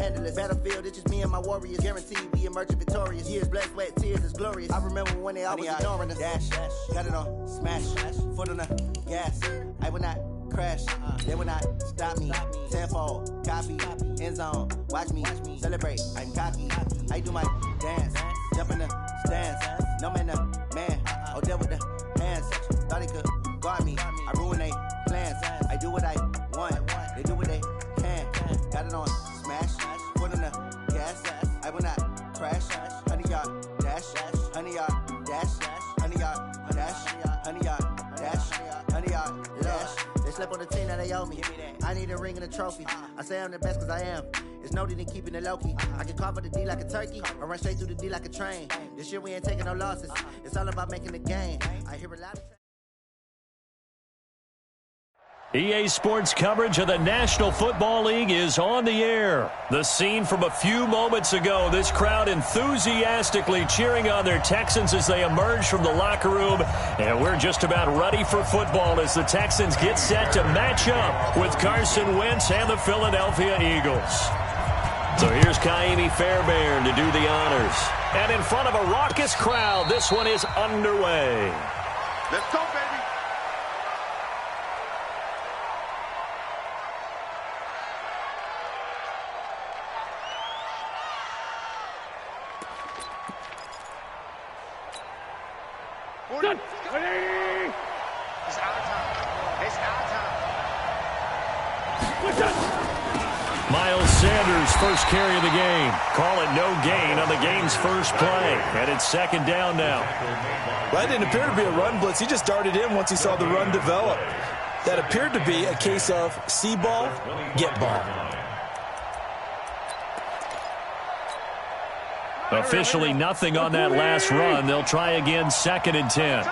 handle it. Battlefield, it's just me and my warriors. Guaranteed we emerge victorious. Years, blood, sweat, tears, is glorious. I remember when they always ignoring us. Dash, got it on, smash, foot on the gas. I will not crash, they will not stop me. Tenfold, copy, end zone, watch me celebrate. I'm cocky, I do my dance, jump in the stands. No man, man, oh, there with the hands. Thought he could guard me, I ruin they plans. I do what I want, they do what they can. Got it on, smash, foot on the gas. I will not crash, 100-yard dash, 100-yard dash, 100-yard dash, 100-yard dash, 100-yard dash. They slept on the team that they owe me. I need a ring and a trophy. I say I'm the best cause I am. It's noted in keeping it low-key. I can carve up the D like a turkey or run straight through the D like a train. This year we ain't taking no losses. It's all about making the game. I hear it loud. EA Sports coverage of the National Football League is on the air. The scene from a few moments ago, this crowd enthusiastically cheering on their Texans as they emerge from the locker room. And we're just about ready for football as the Texans get set to match up with Carson Wentz and the Philadelphia Eagles. So here's Kaimi Fairbairn to do the honors. And in front of a raucous crowd, this one is underway. Let's go, baby. It's out of time. It's out of time. Miles Sanders, first carry of the game. Call it no gain on the game's first play. And it's second down now. Well, that didn't appear to be a run blitz. He just darted in once he saw the run develop. That appeared to be a case of see ball, get ball. Officially nothing on that last run. They'll try again, 2nd and 10.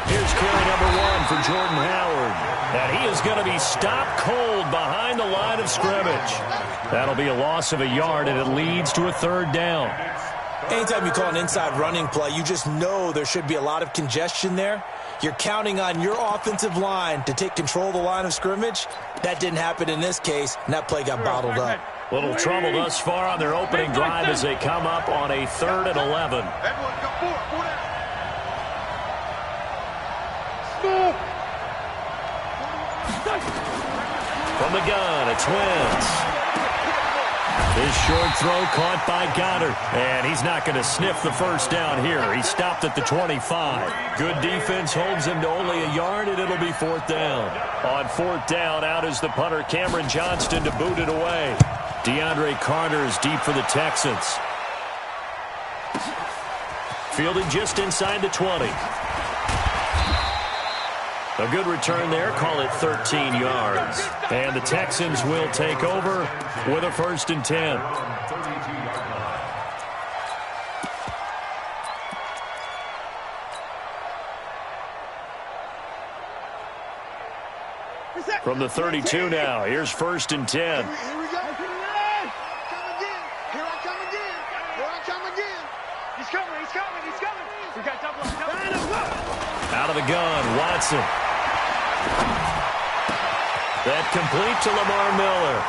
Here's carry number 1 for Jordan Howard. And he is going to be stopped cold behind the line of scrimmage. That'll be a loss of a yard, and it leads to a 3rd down. Anytime you call an inside running play, you just know there should be a lot of congestion there. You're counting on your offensive line to take control of the line of scrimmage. That didn't happen in this case, and that play got bottled up. Little trouble thus far on their opening drive as they come up on a 3rd and 11. From the gun, it's Wentz. His short throw caught by Goddard. And he's not going to sniff the first down here. He stopped at the 25. Good defense holds him to only a yard, and it'll be 4th down. On 4th down, out is the punter, Cameron Johnston, to boot it away. DeAndre Carter is deep for the Texans. Fielded just inside the 20. A good return there, call it 13 yards. And the Texans will take over with a 1st and 10. From the 32 now, here's 1st and 10. Here we go. Here I come again. Here I come again. He's coming. He's coming. He's coming. We got double. Out of the gun, Watson. That complete to Lamar Miller.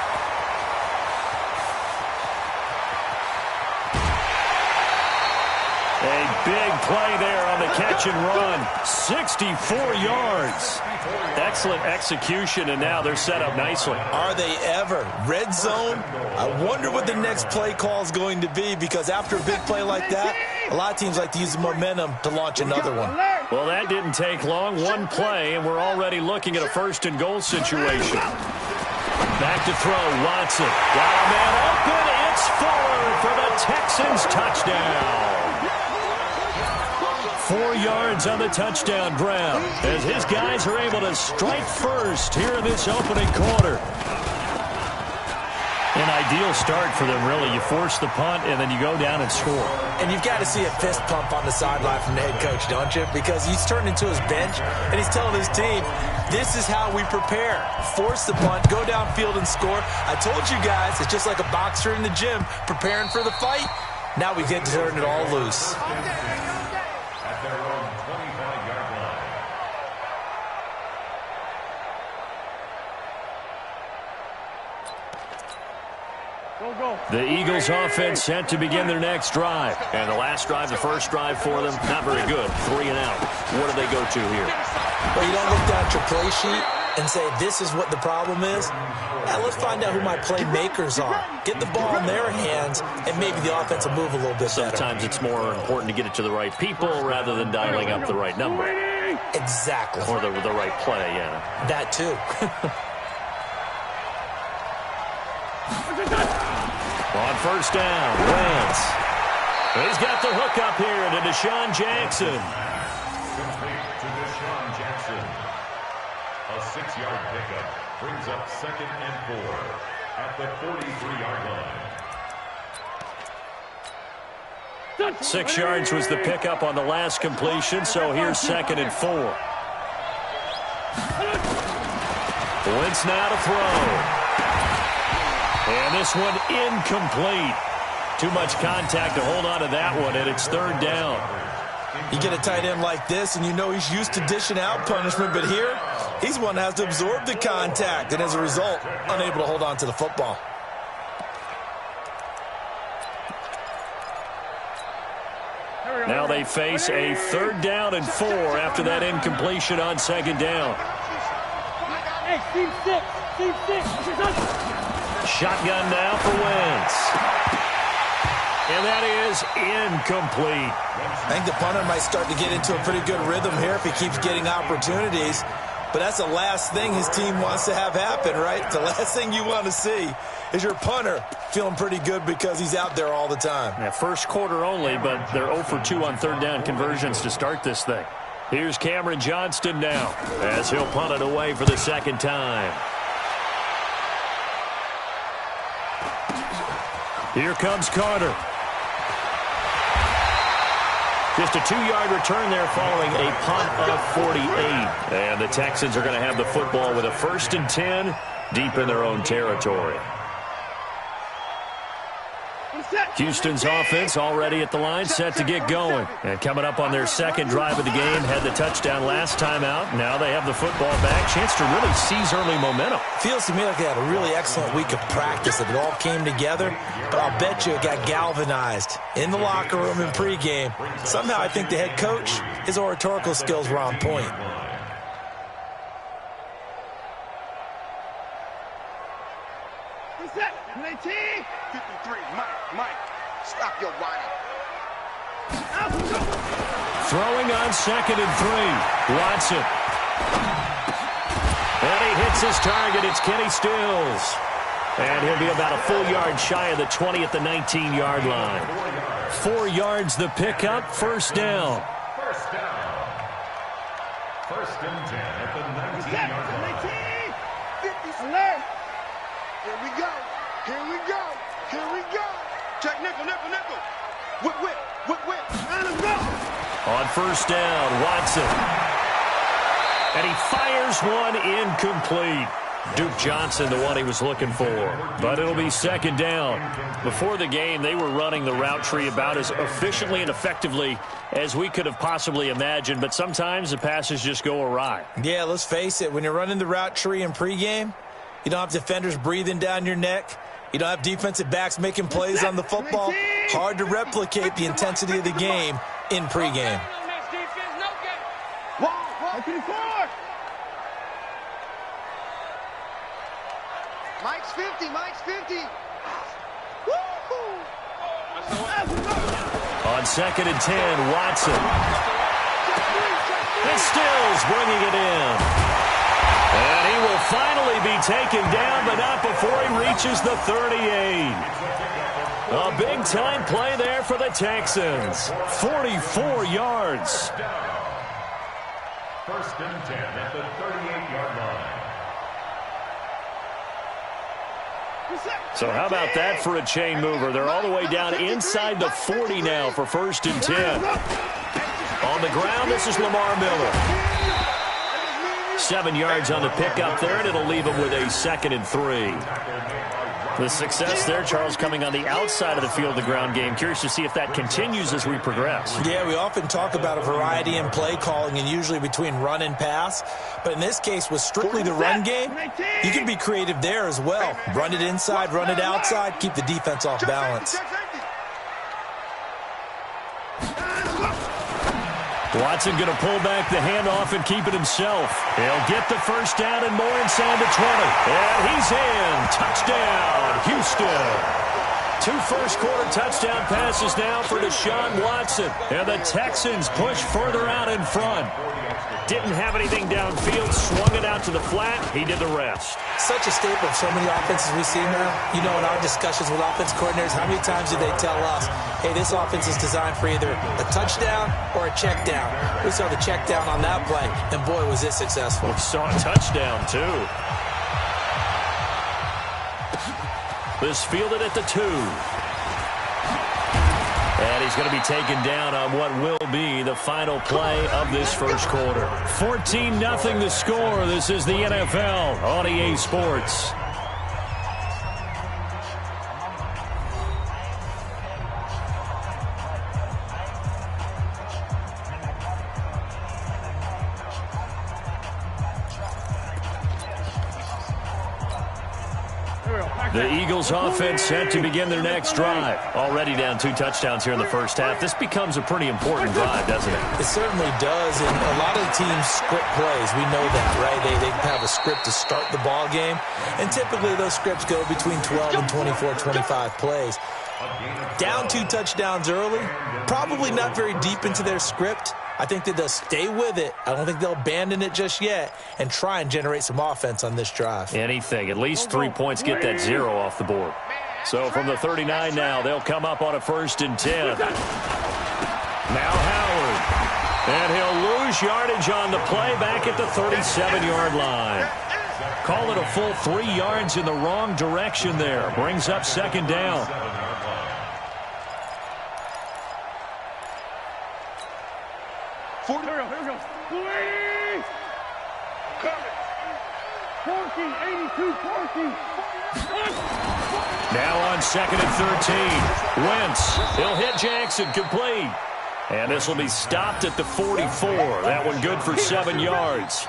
A big play there on the catch and run. 64 yards. Excellent execution, and now they're set up nicely. Are they ever? Red zone? I wonder what the next play call is going to be, because after a big play like that, a lot of teams like to use the momentum to launch another one. Well, that didn't take long. One play, and we're already looking at a 1st and goal situation. Back to throw, Watson. Got a man open. It's Fuller for the Texans touchdown. 4 yards on the touchdown grab as his guys are able to strike first here in this opening quarter. An ideal start for them, really. You force the punt, and then you go down and score. And you've got to see a fist pump on the sideline from the head coach, don't you? Because he's turned into his bench, and he's telling his team, this is how we prepare. Force the punt, go downfield and score. I told you guys, it's just like a boxer in the gym preparing for the fight. Now we get to turn it all loose. The Eagles offense set to begin their next drive. And the last drive, the first drive for them, not very good. 3 and out. What do they go to here? Well, you don't look down at your play sheet and say, this is what the problem is. Now, let's find out who my playmakers are. Get the ball in their hands, and maybe the offense will move a little bit better. Sometimes it's more important to get it to the right people rather than dialing up the right number. Exactly. Or the right play, yeah. That, too. On first down, Wentz. He's got the hook up here to Deshaun Jackson. To Deshaun Jackson. A 6-yard pickup brings up 2nd and 4 at the 43-yard line. 6 yards was the pickup on the last completion, so here's 2nd and 4. Wentz now to throw. And this one incomplete. Too much contact to hold on to that one, and it's 3rd down. You get a tight end like this, and you know he's used to dishing out punishment, but here, he's one that has to absorb the contact, and as a result, unable to hold on to the football. Now they face a 3rd down and 4 after that incompletion on 2nd down. Hey, team 6. Shotgun now for Wentz. And that is incomplete. I think the punter might start to get into a pretty good rhythm here if he keeps getting opportunities. But that's the last thing his team wants to have happen, right? The last thing you want to see is your punter feeling pretty good because he's out there all the time. Yeah, first quarter only, but they're 0 for 2 on 3rd down conversions to start this thing. Here's Cameron Johnston now as he'll punt it away for the 2nd time. Here comes Carter. Just a 2-yard return there following a punt of 48. And the Texans are going to have the football with a 1st and 10 deep in their own territory. Houston's offense already at the line, set to get going. And coming up on their 2nd drive of the game, had the touchdown last time out. Now they have the football back. Chance to really seize early momentum. Feels to me like they had a really excellent week of practice. It all came together, but I'll bet you it got galvanized in the locker room in pregame. Somehow I think the head coach, his oratorical skills were on point. What's that? 19? 53, Mike, stop your whining. Throwing on 2nd and 3. Watson. And he hits his target. It's Kenny Stills. And he'll be about a full yard shy of the 20 at the 19-yard line. 4 yards the pickup. 1st down. 1st and 10 at the 19-yard line. 50, alert. Here we go. Check nickel. Whip. And let's go. On 1st down, Watson. And he fires one incomplete. Duke Johnson, the one he was looking for. But it'll be 2nd down. Before the game, they were running the route tree about as efficiently and effectively as we could have possibly imagined. But sometimes the passes just go awry. Yeah, let's face it. When you're running the route tree in pregame, you don't have defenders breathing down your neck. You don't have defensive backs making plays on the football. Hard to replicate the intensity of the game in pregame. Mike's 50. On 2nd and 10, Watson. And Stills bringing it in. And he will finally be taken down, but not before he reaches the 38. A big-time play there for the Texans. 44 yards. 1st and 10 at the 38-yard line. So how about that for a chain mover? They're all the way down inside the 40 now for 1st and 10. On the ground, this is Lamar Miller. 7 yards on the pickup there, and it'll leave him with a 2nd and 3. The success there, Charles, coming on the outside of the field, the ground game. Curious to see if that continues as we progress. Yeah, we often talk about a variety in play calling and usually between run and pass. But in this case, with strictly the run game, you can be creative there as well. Run it inside, run it outside, keep the defense off balance. Watson going to pull back the handoff and keep it himself. He'll get the first down and more inside the 20. And he's in. Touchdown, Houston. 2 first-quarter touchdown passes now for Deshaun Watson. And the Texans push further out in front. Didn't have anything downfield, swung it out to the flat. He did the rest. Such a staple of so many offenses we see now. You know, in our discussions with offense coordinators, how many times do they tell us, hey, this offense is designed for either a touchdown or a check down. We saw the check down on that play, and boy, was it successful. We saw a touchdown, too. This fielded at the 2. And he's going to be taken down on what will be the final play of this first quarter. 14-0 the score. This is the NFL on EA Sports. The Eagles offense set to begin their next drive. Already down 2 touchdowns here in the first half. This becomes a pretty important drive, doesn't it? It certainly does, and a lot of the teams script plays. We know that, right? They have a script to start the ball game, and typically those scripts go between 12 and 24, 25 plays. Down 2 touchdowns early, probably not very deep into their script. I think that they'll stay with it. I don't think they'll abandon it just yet and try and generate some offense on this drive. Anything. At least 3 points get that 0 off the board. So from the 39 now, they'll come up on a 1st and 10. Now Howard. And he'll lose yardage on the play back at the 37-yard line. Call it a full 3 yards in the wrong direction there. Brings up 2nd down. Here we go. 14, 82, 14. Now on 2nd and 13. Wentz. He'll hit Jackson. Complete. And this will be stopped at the 44. That one good for 7 yards.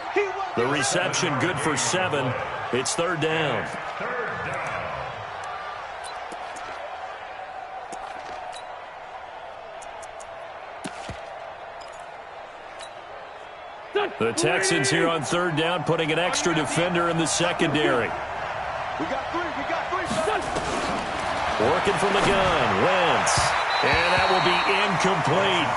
The reception good for 7. It's 3rd down. The Texans here on 3rd down, putting an extra defender in the secondary. We got 3. Working from the gun, Wentz. And that will be incomplete.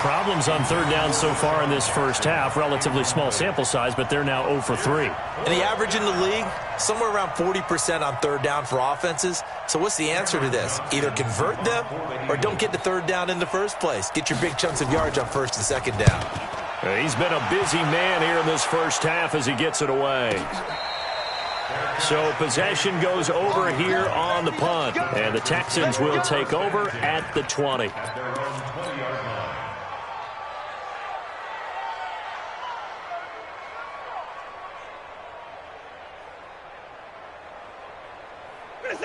Problems on 3rd down so far in this first half. Relatively small sample size, but they're now 0 for 3. And the average in the league, somewhere around 40% on 3rd down for offenses. So what's the answer to this? Either convert them or don't get to 3rd down in the first place. Get your big chunks of yards on 1st and 2nd down. He's been a busy man here in this first half as he gets it away. So possession goes over here on the punt. And the Texans will take over at the 20.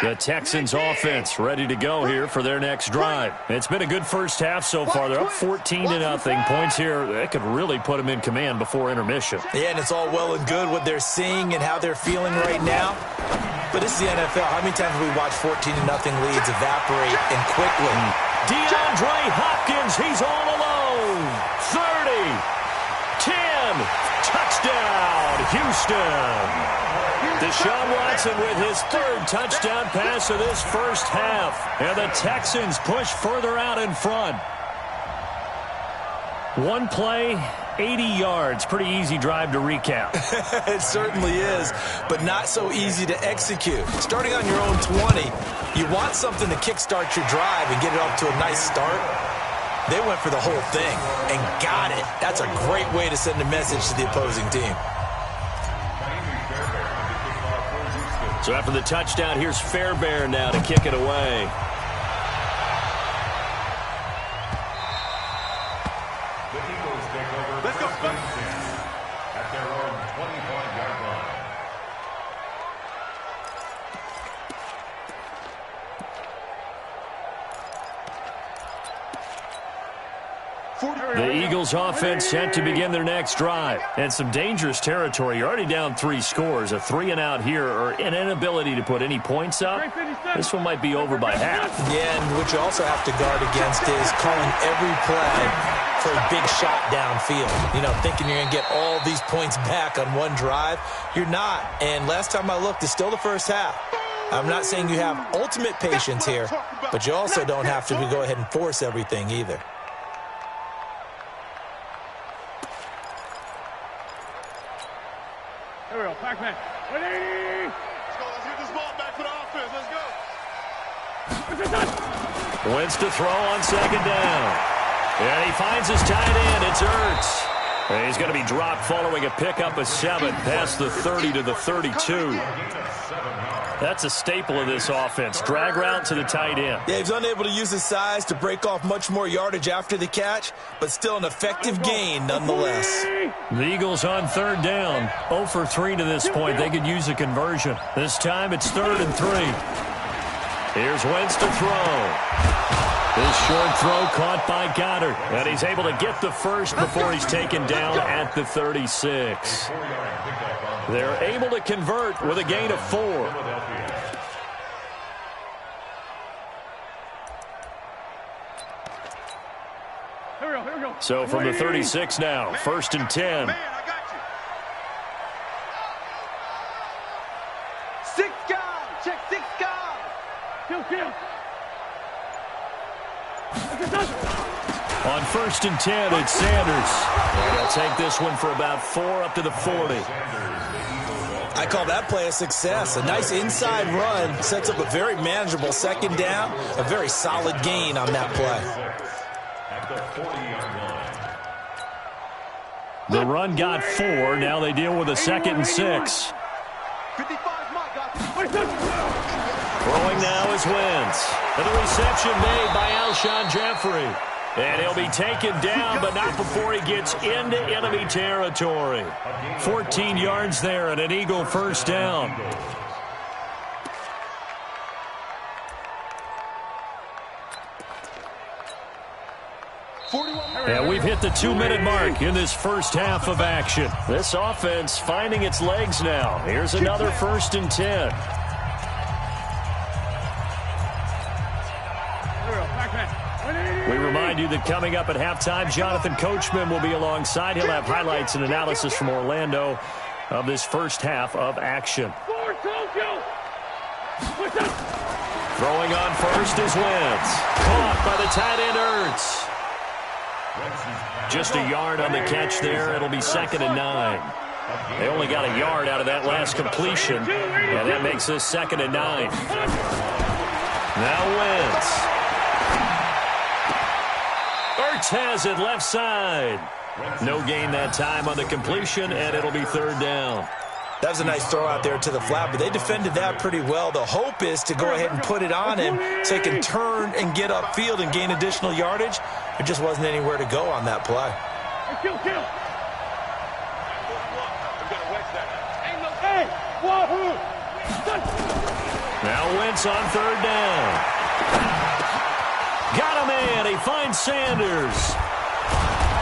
The Texans offense ready to go here for their next drive. It's been a good first half so far. They're up 14-0. Points here, that could really put them in command before intermission. Yeah, and it's all well and good what they're seeing and how they're feeling right now. But this is the NFL. How many times have we watched 14-0 leads evaporate and quickly? DeAndre Hopkins, he's all alone. 30, 10, touchdown, Houston. Deshaun Watson with his 3rd touchdown pass of this first half. And the Texans push further out in front. One play, 80 yards. Pretty easy drive to recap. It certainly is, but not so easy to execute. Starting on your own 20, you want something to kickstart your drive and get it off to a nice start. They went for the whole thing and got it. That's a great way to send a message to the opposing team. So after the touchdown, here's Fairbairn now to kick it away. The Eagles take over first and 10 at their own 25-yard line. The Eagles offense set to begin their next drive. And some dangerous territory. You're already down 3 scores. A 3-and-out here or an inability to put any points up. This one might be over by half. Yeah, and what you also have to guard against is calling every play for a big shot downfield. You know, thinking you're going to get all these points back on one drive. You're not. And last time I looked, it's still the first half. I'm not saying you have ultimate patience here, but you also don't have to go ahead and force everything either. Here we go, Pac-Man. 180! Let's go, let's get this ball back for the offense. Let's go. Wins to throw on second down. And he finds his tight end. It's Ertz. And he's going to be dropped following a pickup of 7 past the 30 to the 32. That's a staple of this offense. Drag route to the tight end. Yeah, he's unable to use his size to break off much more yardage after the catch, but still an effective gain nonetheless. The Eagles on third down. 0 for 3 to this point. They could use a conversion. This time it's 3rd and 3. Here's Wentz to throw. This short throw caught by Goddard. And he's able to get the first before he's taken down at the 36. They're able to convert with a gain of 4. So from the 36 now, 1st and 10. Man, I got you. 6 guys. Check 6 guys. Kill. On 1st and 10, it's Sanders. And they'll take this one for about 4 up to the 40. I call that play a success. A nice inside run sets up a very manageable second down. A very solid gain on that play. The run got 4. Now they deal with a 2nd and 6. 55 my guy. Throwing now is Wentz. And the reception made by Alshon Jeffrey. And he'll be taken down, but not before he gets into enemy territory. 14 yards there and an Eagle first down. And we've hit the 2-minute mark in this first half of action. This offense finding its legs now. Here's another 1st and 10. We remind you that coming up at halftime, Jonathan Coachman will be alongside. He'll have highlights and analysis from Orlando of this first half of action. Throwing on first is Wentz. Caught by the tight end Ertz. Just a yard on the catch there. It'll be 2nd and 9. They only got a yard out of that last completion, and that makes this 2nd and 9. Now Wentz. Ertz has it left side. No gain that time on the completion, and it'll be 3rd down. That was a nice throw out there to the flat, but they defended that pretty well. The hope is to go ahead and put it on him so he can turn and get upfield and gain additional yardage. There just wasn't anywhere to go on that play. Kill. Now Wentz on 3rd down. Got him in. He finds Sanders.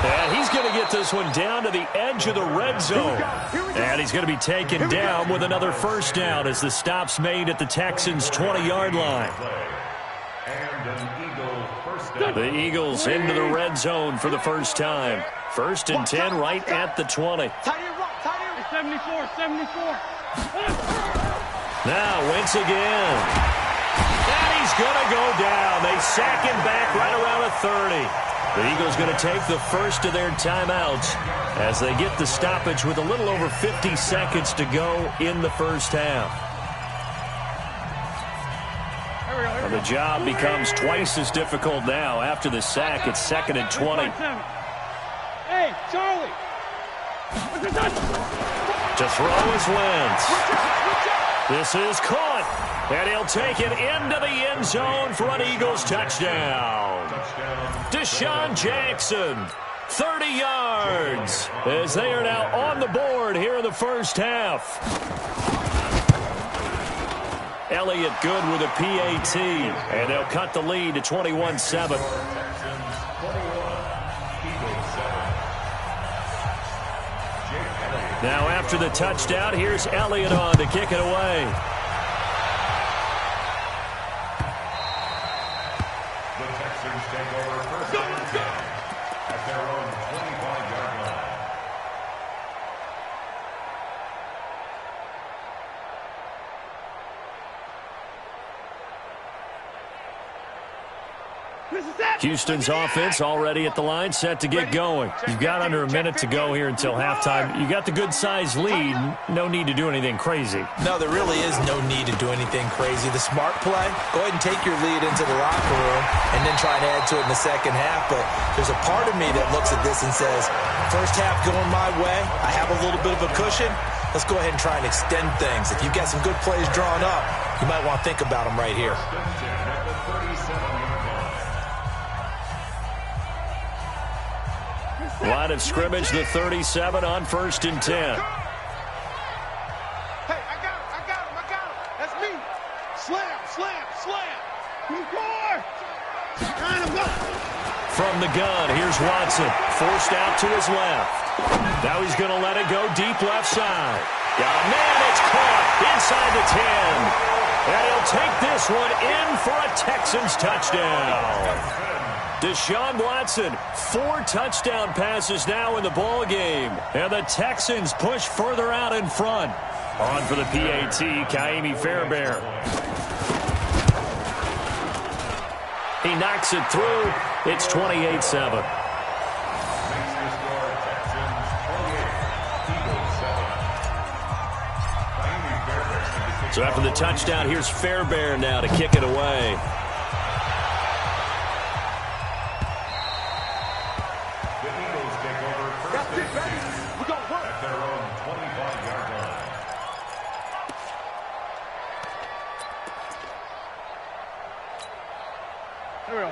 And he's going to get this one down to the edge of the red zone. And he's going to be taken down with another first down as the stop's made at the Texans' 20-yard line. The Eagles into the red zone for the first time. 1st and 10 right at the 20. 74. Now Wentz again. And he's going to go down. They sack him back right around the 30. The Eagles going to take the first of their timeouts as they get the stoppage with a little over 50 seconds to go in the first half. And the job becomes twice as difficult now. After the sack, it's 2nd and 20. Hey, Charlie. To throw is Wentz. This is caught. And he'll take it into the end zone for an Eagles touchdown. Deshaun Jackson, 30 yards, as they are now on the board here in the first half. Elliott good with a PAT, and they'll cut the lead to 21-7. Now after the touchdown, here's Elliott on to kick it away. The Texans take over first and 10 at their own 25-yard line. Houston's offense already at the line, set to get going. You've got under a minute to go here until halftime. You got the good-sized lead. No need to do anything crazy. No, there really is no need to do anything crazy. The smart play, go ahead and take your lead into the locker room and then try and add to it in the second half. But there's a part of me that looks at this and says, first half going my way, I have a little bit of a cushion. Let's go ahead and try and extend things. If you've got some good plays drawn up, you might want to think about them right here. Line of scrimmage, the 37 on 1st and 10. Hey, I got him. That's me. Slam. You score. From the gun, here's Watson. Forced out to his left. Now he's going to let it go deep left side. Got a man, it's caught inside the 10. And he'll take this one in for a Texans touchdown. Deshaun Watson, 4 touchdown passes now in the ball game. And the Texans push further out in front. On for the PAT, Kaimi Fairbairn. He knocks it through. It's 28-7. So after the touchdown, here's Fairbairn now to kick it away.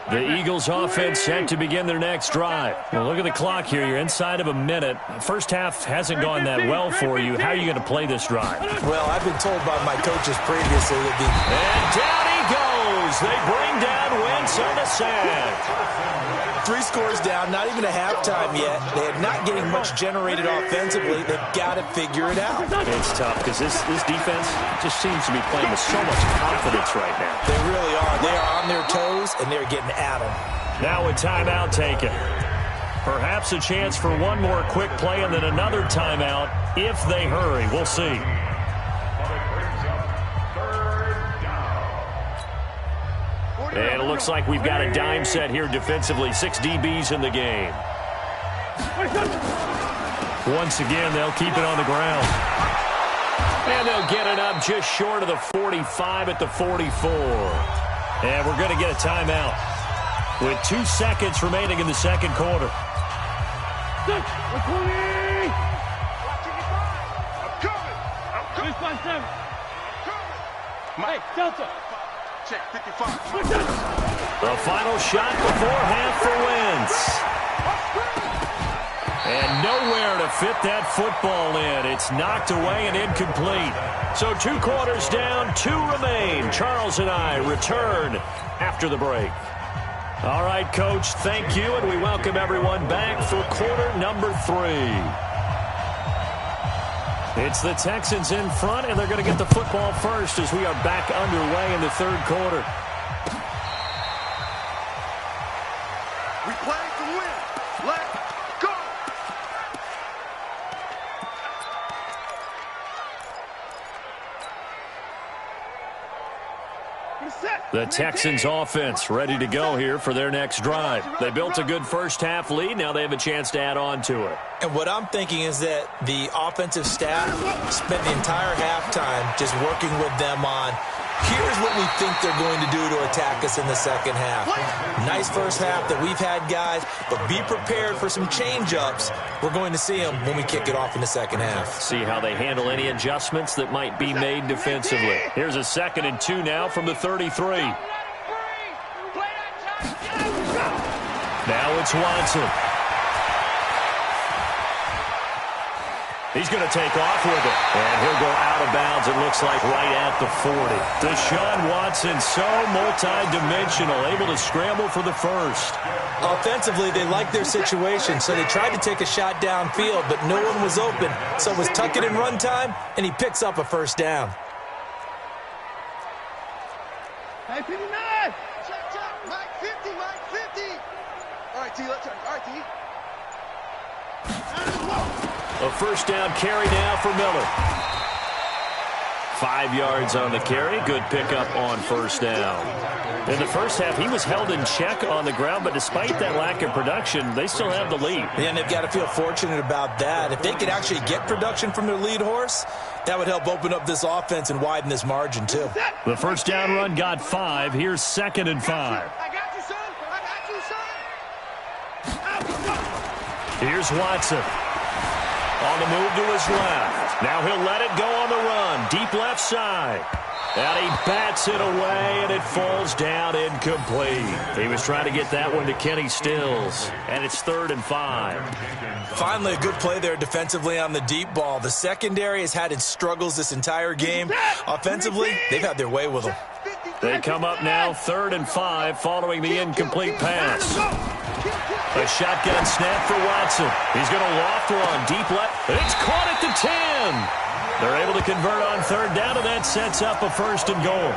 The Eagles offense set to begin their next drive. Well, look at the clock here. You're inside of a minute. First half hasn't gone that well for you. How are you going to play this drive? Well, I've been told by my coaches previously that And down he goes. They bring down Wentz on the sack. 3 scores down, not even a halftime yet. They're not getting much generated offensively. They've got to figure it out. It's tough because this defense just seems to be playing with so much confidence right now. They really are. They are on their toes, and they're getting at them. Now a timeout taken. Perhaps a chance for one more quick play and then another timeout if they hurry. We'll see. And it looks like we've got a dime set here defensively. 6 DBs in the game. Once again, they'll keep it on the ground. And they'll get it up just short of the 45 at the 44. And we're going to get a timeout with 2 seconds remaining in the second quarter. I'm coming. Mike, Delta. Check 55. The final shot before half for Wentz. And nowhere to fit that football in. It's knocked away and incomplete. So 2 quarters down, 2 remain. Charles and I return after the break. All right, Coach, thank you, and we welcome everyone back for quarter number 3. It's the Texans in front, and they're going to get the football first as we are back underway in the third quarter. We play to win. Let's go. The Texans offense ready to go here for their next drive. They built a good first half lead. Now they have a chance to add on to it. And what I'm thinking is that the offensive staff spent the entire halftime just working with them on, here's what we think they're going to do to attack us in the second half. Nice first half that we've had, guys, but be prepared for some change-ups. We're going to see them when we kick it off in the second half. See how they handle any adjustments that might be made defensively. Here's a 2nd and 2 now from the 33. Now it's Watson. He's going to take off with it. And he'll go out of bounds, it looks like, right at the 40. Deshaun Watson, so multi-dimensional, able to scramble for the first. Offensively, they liked their situation, so they tried to take a shot downfield, but no one was open. So it was tuck it in run time, and he picks up a first down. Hey, 59! Check, check. Mike 50, Mike 50! All right, T, let's turn. All right, T. A first down carry now for Miller. 5 yards on the carry. Good pickup on first down. In the first half, he was held in check on the ground, but despite that lack of production, they still have the lead. And they've got to feel fortunate about that. If they could actually get production from their lead horse, that would help open up this offense and widen this margin, too. The first down run got 5. Here's 2nd and 5. I got you, son. I got you, son. Here's Watson. On the move to his left. Now he'll let it go on the run. Deep left side. And he bats it away, and it falls down incomplete. He was trying to get that one to Kenny Stills. And it's 3rd and 5. Finally, a good play there defensively on the deep ball. The secondary has had its struggles this entire game. Offensively, they've had their way with them. They come up now 3rd and 5 following the incomplete pass. A shotgun snap for Watson. He's going to loft one deep left. It's caught at the 10. They're able to convert on 3rd down, and that sets up a 1st and goal.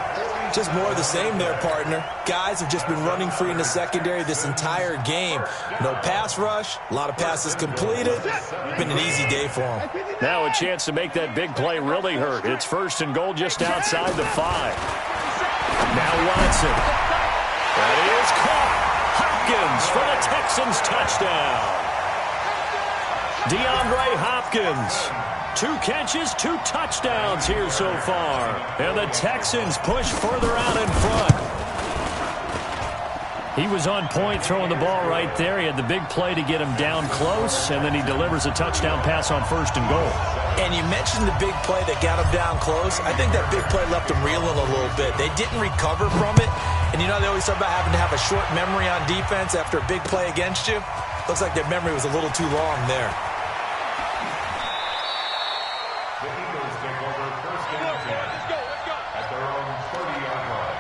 Just more of the same there, partner. Guys have just been running free in the secondary this entire game. No pass rush, a lot of passes completed. Been an easy day for them. Now a chance to make that big play really hurt. It's 1st and goal just outside the 5. Now Watson. That is caught. Hopkins for the Texans touchdown. DeAndre Hopkins. 2 catches, 2 touchdowns here so far. And the Texans push further out in front. He was on point throwing the ball right there. He had the big play to get him down close, and then he delivers a touchdown pass on 1st and goal. And you mentioned the big play that got him down close. I think that big play left him reeling a little bit. They didn't recover from it. And you know they always talk about having to have a short memory on defense after a big play against you. Looks like their memory was a little too long there. The Eagles take over 1st and 10 at their own 30-yard line.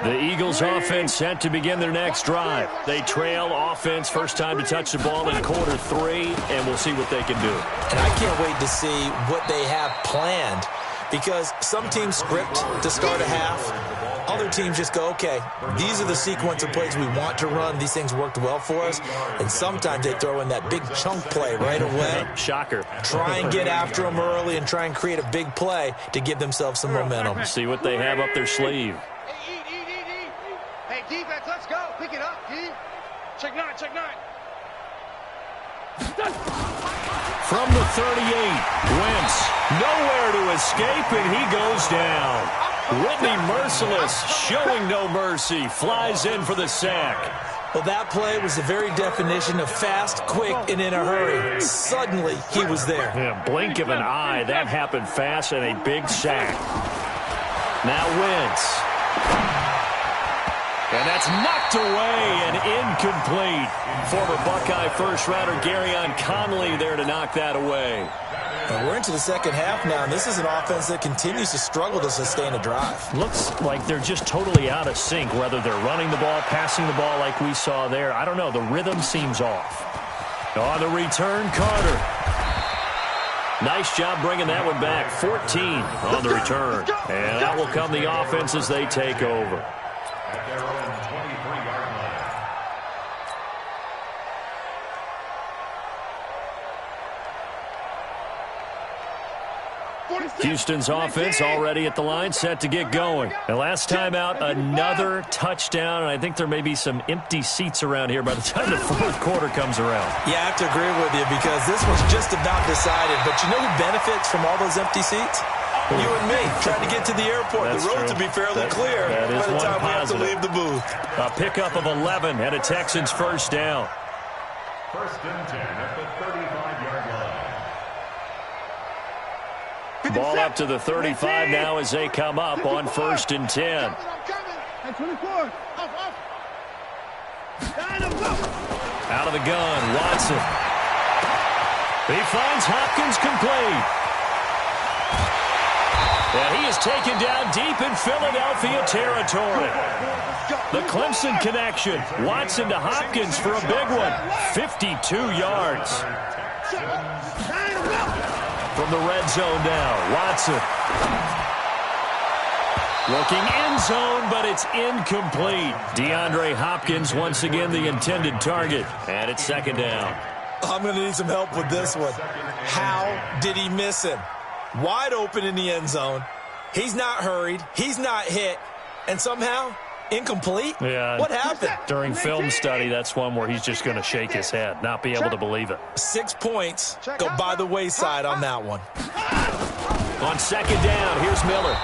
The Eagles offense set to begin their next drive. They trail offense, first time to touch the ball in quarter 3, and we'll see what they can do. And I can't wait to see what they have planned, because some teams script to start a half. Other teams just go, okay, these are the sequence of plays we want to run. These things worked well for us. And sometimes they throw in that big chunk play right away. Shocker. Try and get after them early and try and create a big play to give themselves some momentum. See what they have up their sleeve. Hey, eat. Hey, defense, let's go. Pick it up, D. Check 9, check 9. From the 38, Wentz, nowhere to escape, and he goes down. Whitney Merciless, showing no mercy, flies in for the sack. Well, that play was the very definition of fast, quick, and in a hurry. Suddenly, he was there. Yeah, blink of an eye, that happened fast, and a big sack. Now Wentz. And that's knocked away and incomplete. Former Buckeye first-rounder Garyon Conley there to knock that away. And we're into the second half now, and this is an offense that continues to struggle to sustain a drive. Looks like they're just totally out of sync, whether they're running the ball, passing the ball like we saw there. I don't know. The rhythm seems off. On the return, Carter. Nice job bringing that one back. 14 on the return. And that will come the offense as they take over. At their own 23-yard line. Houston's offense already at the line, set to get going. And last time out, another touchdown, and I think there may be some empty seats around here by the time the 4th quarter comes around. Yeah, I have to agree with you because this was just about decided. But you know who benefits from all those empty seats? You and me, trying to get to the airport. That's the roads true. will be fairly clear that is by the one time we have to positive. leave the booth. A pickup of 11 and a Texans first down. 1st and 10 at the 35-yard line. Ball up to the 35 now as they come up on 1st and 10. Hey, 24. Off. Out of the gun, Watson. He finds Hopkins complete. And he is taken down deep in Philadelphia territory. The Clemson connection. Watson to Hopkins for a big one. 52 yards. From the red zone now, Watson. Looking end zone, but it's incomplete. DeAndre Hopkins once again the intended target. And it's second down. I'm going to need some help with this one. How did he miss him? Wide open in the end zone. He's not hurried. He's not hit. And somehow, incomplete? Yeah. What happened? During film study, that's one where he's just going to shake his head, not be able to believe it. 6 points go by the wayside on that one. On second down, here's Miller.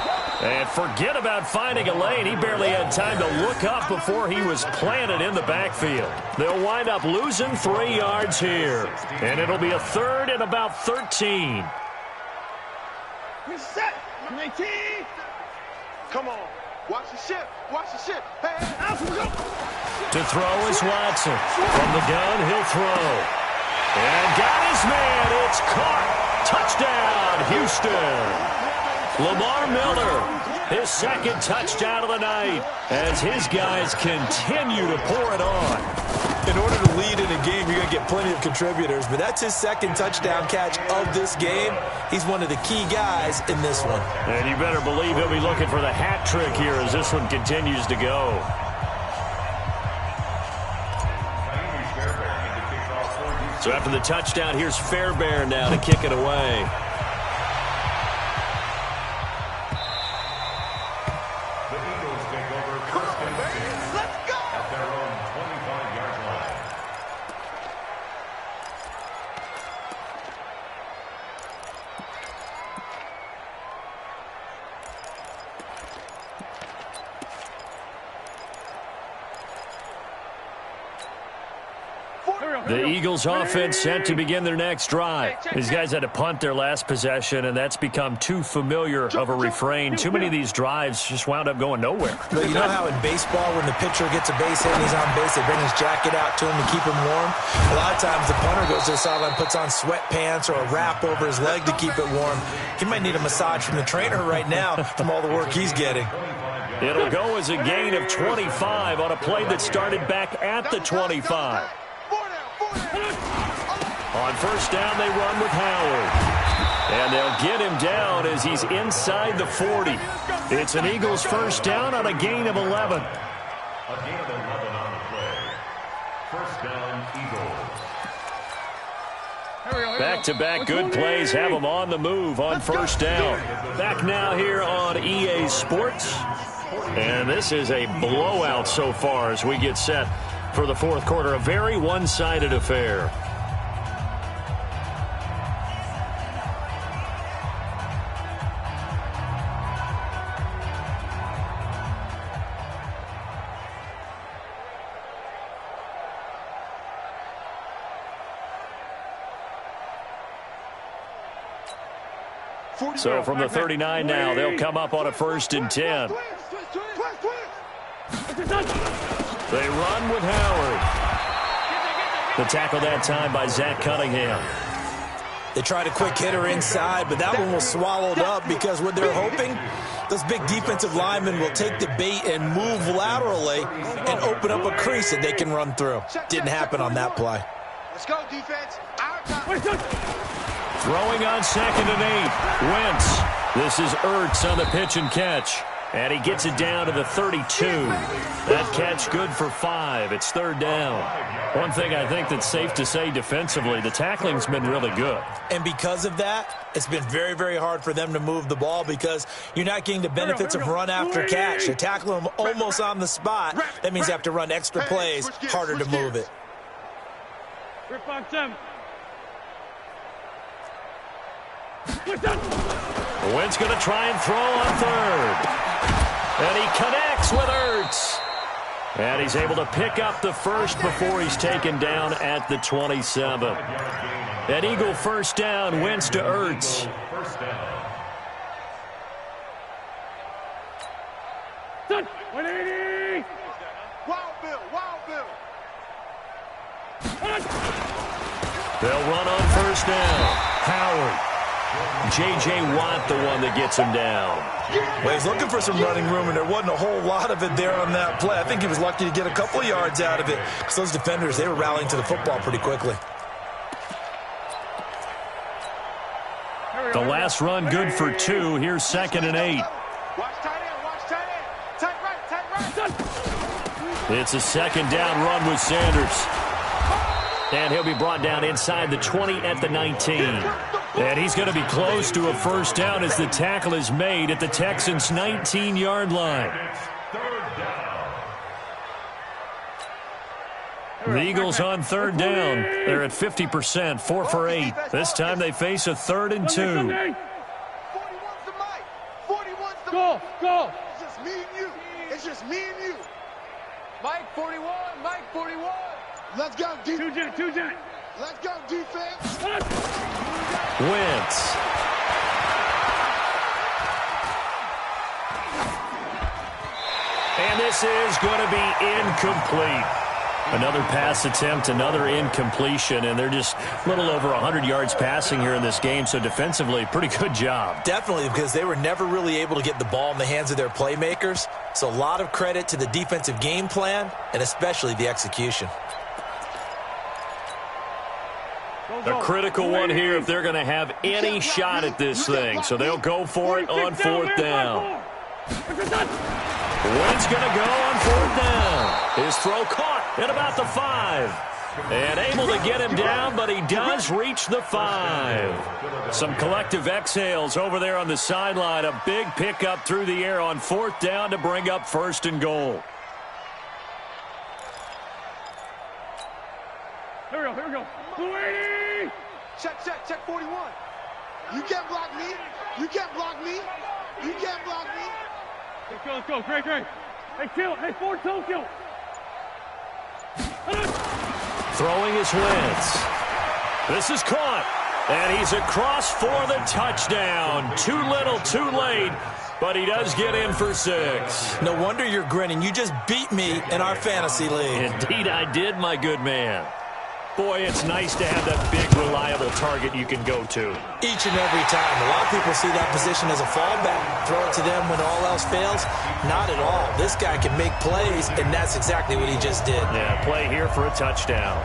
And forget about finding a lane. He barely had time to look up before he was planted in the backfield. They'll wind up losing 3 yards here. And it'll be a third and about 13. Set. 19. Come on. Watch the ship. Watch the ship. Hey. To throw is Watson. From the gun, he'll throw. And got his man. It's caught. Touchdown, Houston. Lamar Miller, his second touchdown of the night, as his guys continue to pour it on. In order to lead in a game, you're going to get plenty of contributors, but that's his second touchdown catch of this game. He's one of the key guys in this one. And you better believe he'll be looking for the hat trick here as this one continues to go. So after the touchdown, here's Fairbairn now to kick it away. The Eagles offense set to begin their next drive. These guys had to punt their last possession, and that's become too familiar of a refrain. Too many of these drives just wound up going nowhere. But you know how in baseball, when the pitcher gets a base hit and he's on base, they bring his jacket out to him to keep him warm? A lot of times the punter goes to the sideline, puts on sweatpants or a wrap over his leg to keep it warm. He might need a massage from the trainer right now from all the work he's getting. It'll go as a gain of 25 on a play that started back at the 25. On first down, they run with Howard. And they'll get him down as he's inside the 40. It's an Eagles first down on a gain of 11. A gain of 11 on the play. First down, Eagles. Back-to-back good plays have them on the move on first down. Back now here on EA Sports. And this is a blowout so far as we get set for the fourth quarter. A very one-sided affair. So from the 39 now, they'll come up on a 1st and 10. They run with Howard. The tackle that time by Zach Cunningham. They tried a quick hitter inside, but that one was swallowed up because what they're hoping, those big defensive linemen will take the bait and move laterally and open up a crease that they can run through. Didn't happen on that play. Let's go, defense. Our time. Throwing on 2nd and 8. Wentz. This is Ertz on the pitch and catch. And he gets it down to the 32. That catch good for 5. It's 3rd down. One thing I think that's safe to say defensively, the tackling's been really good. And because of that, it's been very, very hard for them to move the ball because you're not getting the benefits of run after catch. You tackle them almost on the spot. That means you have to run extra plays, harder to move it. Wentz going to try and throw on 3rd. And he connects with Ertz. And he's able to pick up the first before he's taken down at the 27. An Eagle first down, Wentz to Ertz. They'll run on first down. Howard. J.J. Watt, the one that gets him down. Well, he's looking for some running room, and there wasn't a whole lot of it there on that play. I think he was lucky to get a couple of yards out of it because those defenders, they were rallying to the football pretty quickly. The last run good for 2. Here's 2nd and 8. Watch tight end, watch tight end. Tight right. It's a 2nd down run with Sanders. And he'll be brought down inside the 20 at the 19. And he's going to be close to a 1st down as the tackle is made at the Texans' 19-yard line. The Eagles on 3rd down. They're at 50%, 4 for 8. This time they face a 3rd and 2. 41's the mic. 41's the mic. Go. It's just me and you. It's just me and you. Mike 41. Mike 41. Let's go, defense. Two jet. Let's go, defense. Wentz. And this is going to be incomplete. Another pass attempt, another incompletion, and they're just a little over 100 yards passing here in this game, so defensively, pretty good job. Definitely, because they were never really able to get the ball in the hands of their playmakers. So a lot of credit to the defensive game plan, and especially the execution. A critical one here if they're going to have any shot at this thing, so they'll go for it on 4th down. Wentz going to go on 4th down. His throw caught at about the 5. And able to get him down, but he does reach the 5. Some collective exhales over there on the sideline. A big pickup through the air on 4th down to bring up 1st and goal. Here we go. 280. Check 41. You can't block me. You can't block me. You can't block me. Let's go. Great. Hey, kill. Hey, 4-2 kill. Throwing is Wentz. This is caught. And he's across for the touchdown. Too little, too late. But he does get in for 6. No wonder you're grinning. You just beat me in our fantasy league. Indeed I did, my good man. Boy, it's nice to have that big, reliable target you can go to. Each and every time. A lot of people see that position as a fallback. Throw it to them when all else fails. Not at all. This guy can make plays, and that's exactly what he just did. Yeah, play here for a touchdown.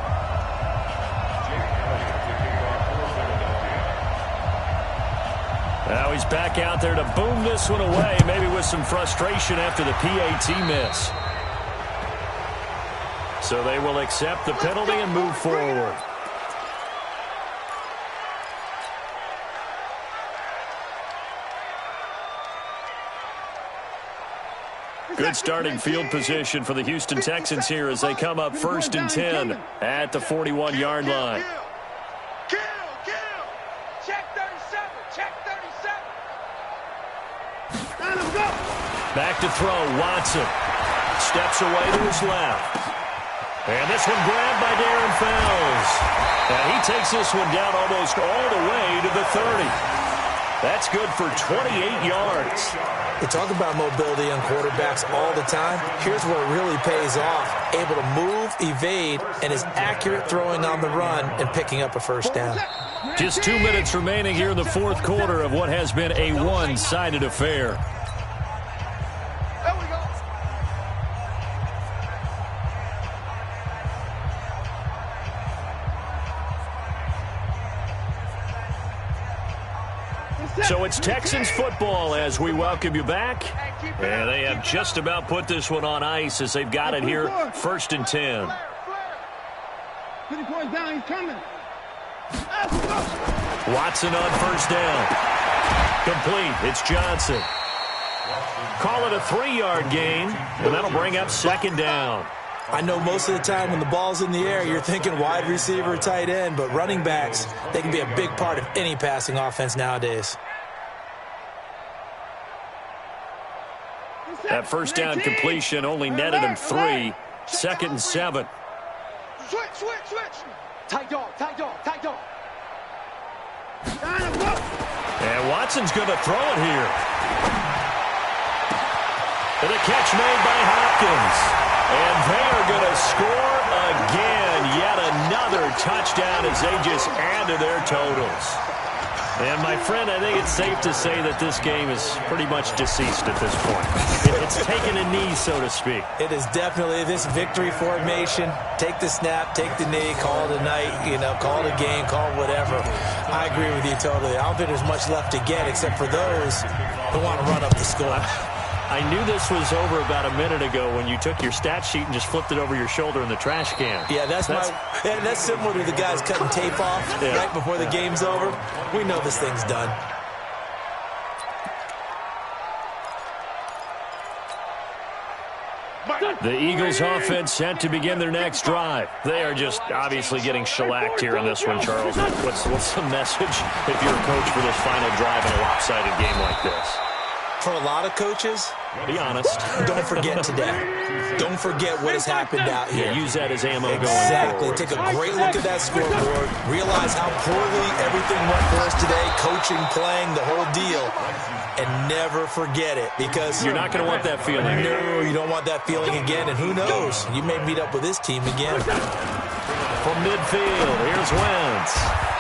Now he's back out there to boom this one away, maybe with some frustration after the PAT miss. So they will accept the penalty and move forward. Good starting field position for the Houston Texans here as they come up 1st and 10 at the 41-yard line. Kill. Check 37. Back to throw, Watson. Steps away to his left. And this one grabbed by Darren Fells. And he takes this one down almost all the way to the 30. That's good for 28 yards. We talk about mobility on quarterbacks all the time. Here's where it really pays off. Able to move, evade, and is accurate throwing on the run and picking up a 1st down. Just 2 minutes remaining here in the 4th quarter of what has been a one-sided affair. There we go. So it's Texans football as we welcome you back. And they have just about put this one on ice as they've got it here, 1st and 10. 50 points down, he's coming. Watson on 1st down. Complete, it's Johnson. Call it a 3-yard gain, and that'll bring up 2nd down. I know most of the time when the ball's in the air, you're thinking wide receiver, tight end, but running backs, they can be a big part of any passing offense nowadays. That 1st down completion only netted him 3. 2nd and 7. Switch. Tight dog. And Watson's going to throw it here. And a catch made by Hopkins. And they are going to score again. Yet another touchdown as they just add to their totals. And, my friend, I think it's safe to say that this game is pretty much deceased at this point. It's taken a knee, so to speak. It is definitely this victory formation. Take the snap, take the knee, call it a night, call it a game, call it whatever. I agree with you totally. I don't think there's much left to get except for those who want to run up the score. I knew this was over about a minute ago when you took your stat sheet and just flipped it over your shoulder in the trash can. Yeah, that's similar to the guys cutting tape off right before the game's over. We know this thing's done. The Eagles offense set to begin their next drive. They are just obviously getting shellacked here in this one, Charles. What's the message if you're a coach for this final drive in a lopsided game like this? For a lot of coaches, be honest. Don't forget today. Don't forget what has happened out here. Yeah, use that as ammo going Exactly. forward. Take a great look at that scoreboard. Realize how poorly everything went for us today. Coaching, playing, the whole deal. And never forget it, because you're not going to want that feeling. No, you don't want that feeling again. And who knows? You may meet up with this team again. From midfield, here's Wentz.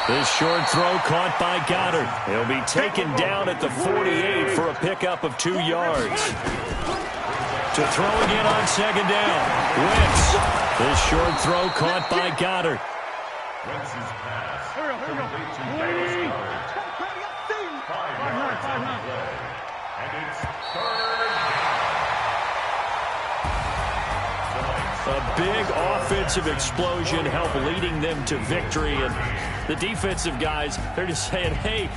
This short throw caught by Goddard. He'll be taken down at the 48 for a pickup of 2 yards. To throw again on second down. Wentz. This short throw caught by Goddard. Wentz's pass complete to Dallas Goedert. 5 yards on the play. And it's third down. A big offensive explosion helped leading them to victory. And the defensive guys, they're just saying, hey,